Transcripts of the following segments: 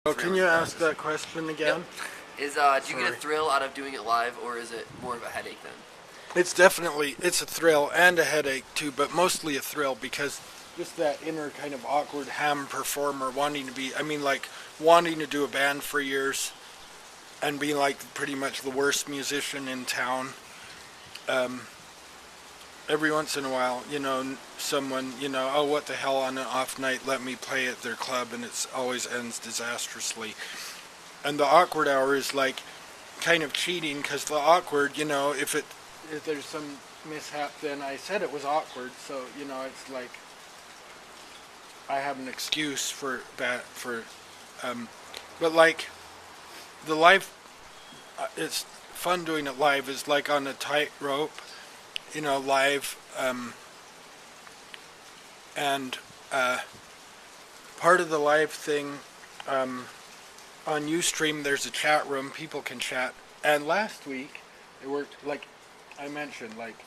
Oh, can you ask that question again? Yep. Do you get a thrill out of doing it live, or is it more of a headache then? It's a thrill and a headache too, but mostly a thrill because just that inner kind of awkward ham performer wanting to do a band for years and being like pretty much the worst musician in town. Every once in a while, someone, oh, what the hell, on an off night, let me play at their club, and it always ends disastrously. And the awkward hour is like kind of cheating, because the awkward, if there's some mishap, then I said it was awkward, so, it's like I have an excuse for that, but like, the live, it's fun doing it live, is like on a tightrope, live, and part of the live thing, on Ustream, there's a chat room, people can chat, and last week, it worked, like I mentioned, like,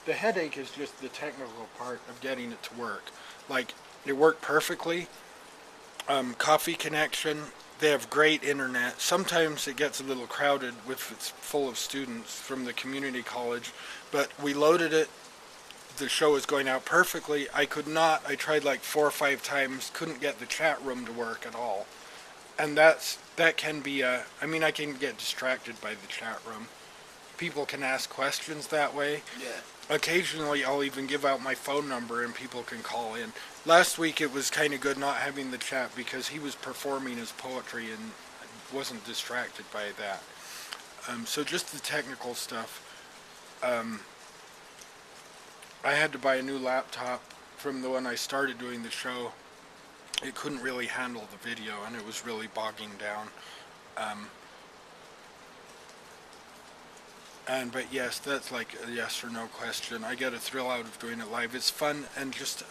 the headache is just the technical part of getting it to work. Like, it worked perfectly, coffee connection, they have great internet. Sometimes it gets a little crowded if it's full of students from the community college, but we loaded it, the show was going out perfectly. I tried like 4 or 5 times, couldn't get the chat room to work at all. And that can be I can get distracted by the chat room. People can ask questions that way. Yeah. Occasionally I'll even give out my phone number and people can call in. Last week it was kind of good not having the chat because he was performing his poetry and wasn't distracted by that. So just the technical stuff. I had to buy a new laptop from the one I started doing the show. It couldn't really handle the video and it was really bogging down. But yes, that's like a yes or no question. I get a thrill out of doing it live. It's fun and just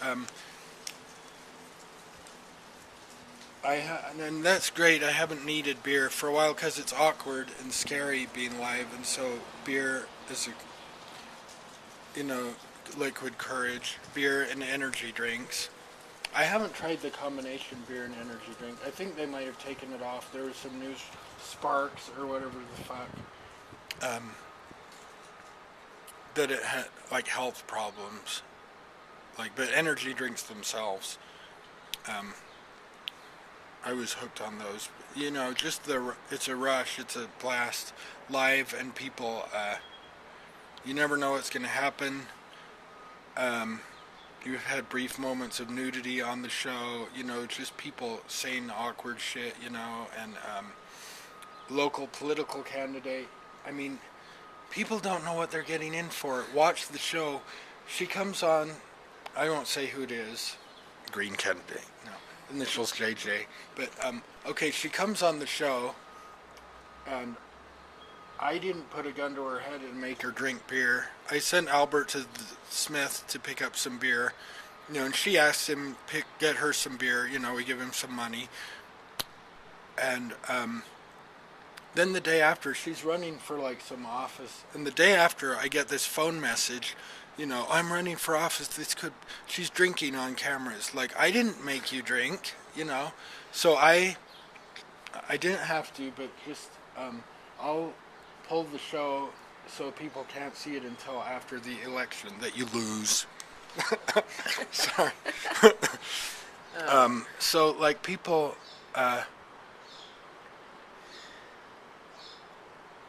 and that's great. I haven't needed beer for a while because it's awkward and scary being live, and so beer is liquid courage. Beer and energy drinks. I haven't tried the combination beer and energy drink. I think they might have taken it off. There was some new Sparks or whatever the fuck. That it had like health problems. But energy drinks themselves. I was hooked on those. It's a rush, it's a blast, live, and people, you never know what's going to happen. You've had brief moments of nudity on the show, just people saying awkward shit, and local political candidate. People don't know what they're getting in for. Watch the show. She comes on, I won't say who it is, Green candidate, no, initials JJ, but okay, she comes on the show, and I didn't put a gun to her head and make her drink beer. I sent Albert to Smith to pick up some beer, and she asked him get her some beer. We give him some money, and then the day after, she's running for like some office, and the day after, I get this phone message. I'm running for office. She's drinking on cameras. Like, I didn't make you drink. So I didn't have to, but just I'll pull the show so people can't see it until after the election that you lose. Sorry. So like people,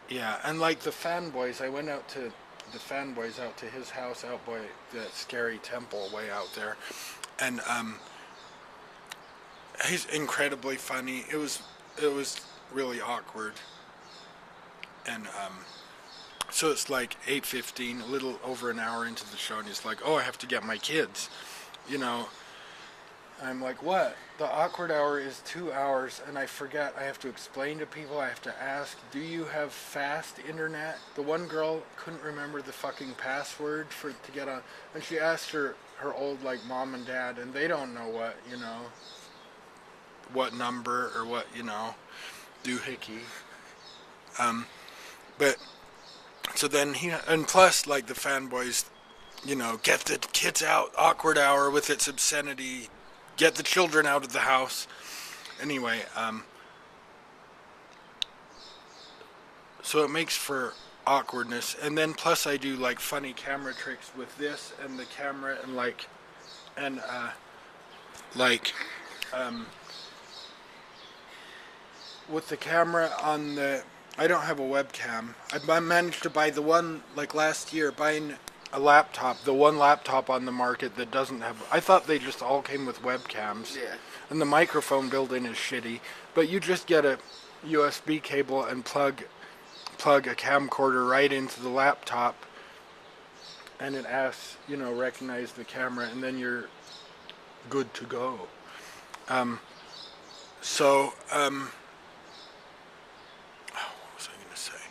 yeah, and like the fanboys, I went out to the fanboys out to his house out by that scary temple way out there, and he's incredibly funny. It was really awkward, and so it's like 8:15, a little over an hour into the show, and he's like, "Oh, I have to get my kids," I'm like, "What? The awkward hour is 2 hours, and I forget. I have to explain to people. I have to ask, do you have fast internet?" The one girl couldn't remember the fucking password to get on, and she asked her old like mom and dad, and they don't know what number or what doohickey. But so then and plus like the fanboys, get the kids out, awkward hour with its obscenity, get the children out of the house. anyway, so it makes for awkwardness, and then plus I do like funny camera tricks with this and the camera, and like with the camera on the, I don't have a webcam. I managed to buy the one, like last year, buying a laptop, the one laptop on the market that doesn't have, I thought they just all came with webcams. Yeah. And the microphone built-in is shitty, but you just get a USB cable and plug a camcorder right into the laptop, and it asks, recognize the camera, and then you're good to go. What was I going to say?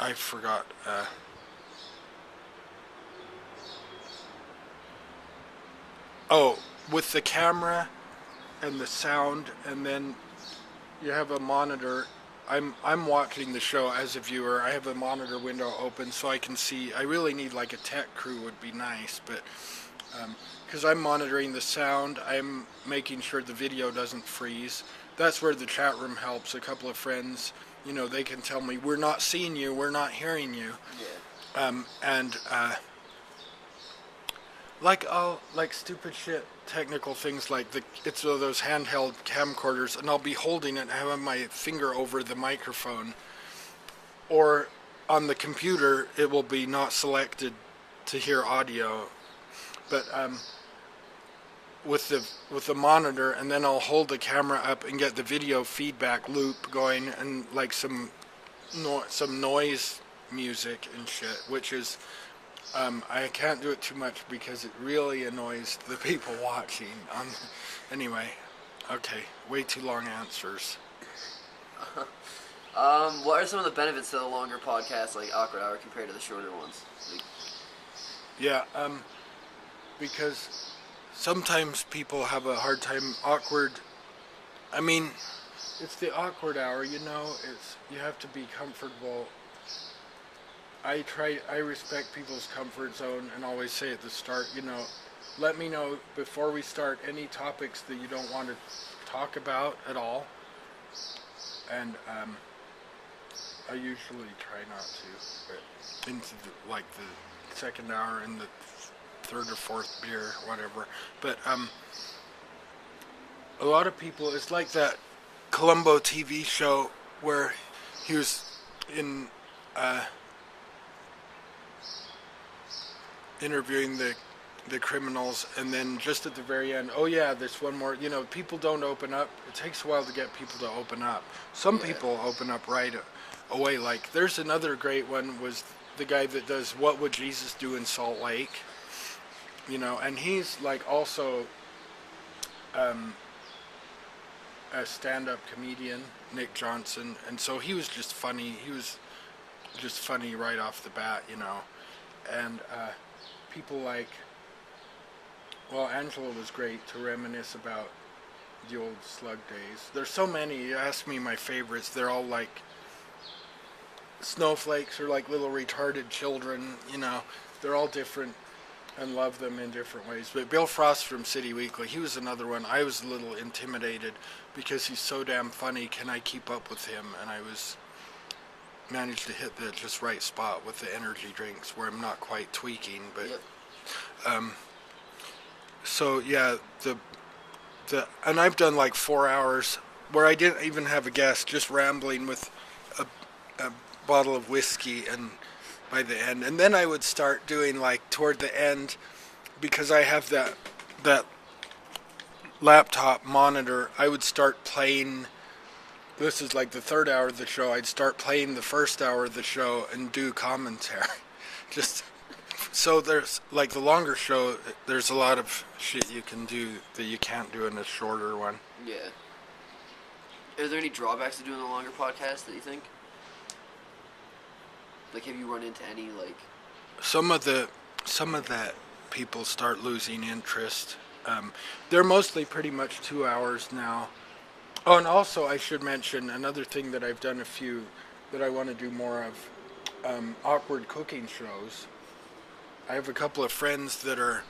I forgot. With the camera and the sound, and then you have a monitor. I'm watching the show as a viewer. I have a monitor window open so I can see. I really need like a tech crew would be nice, but because I'm monitoring the sound, I'm making sure the video doesn't freeze. That's where the chat room helps. A couple of friends, they can tell me, we're not seeing you, we're not hearing you. Yeah. Like stupid shit, technical things like it's those handheld camcorders, and I'll be holding it and have my finger over the microphone, or on the computer it will be not selected to hear audio, but with the monitor, and then I'll hold the camera up and get the video feedback loop going, and like some noise music and shit, which is I can't do it too much because it really annoys the people watching. Anyway, okay, way too long answers. What are some of the benefits to the longer podcasts like Awkward Hour compared to the shorter ones? Yeah, because sometimes people have a hard time it's the awkward hour, you have to be comfortable. I respect people's comfort zone and always say at the start, let me know before we start any topics that you don't want to talk about at all. And I usually try not to, but into the second hour and the third or fourth beer, whatever. But a lot of people, it's like that Columbo TV show where he was in interviewing the criminals, and then just at the very end, oh yeah, there's one more, people don't open up. It takes a while to get people to open up. Some people open up right away. Like there's another great one, was the guy that does What Would Jesus Do in Salt Lake, and he's like also a stand-up comedian, Nick Johnson, and so he was just funny right off the bat, and people like, Angela was great to reminisce about the old SLUG days. There's so many. You ask me my favorites, they're all like snowflakes or like little retarded children, they're all different and love them in different ways. But Bill Frost from City Weekly, he was another one. I was a little intimidated because he's so damn funny. Can I keep up with him? And I managed to hit the just right spot with the energy drinks where I'm not quite tweaking, but so yeah, and I've done like 4 hours where I didn't even have a guest, just rambling with a bottle of whiskey, and by the end, and then I would start doing like toward the end, because I have that laptop monitor, I would start playing. This is like the third hour of the show. I'd start playing the first hour of the show and do commentary. Just so there's like the longer show, there's a lot of shit you can do that you can't do in a shorter one. Yeah. Are there any drawbacks to doing a longer podcast that you think? Like, have you run into any, like... Some of that people start losing interest. They're mostly pretty much 2 hours now. Oh, and also I should mention another thing that I've done a few that I want to do more of, awkward cooking shows. I have a couple of friends that are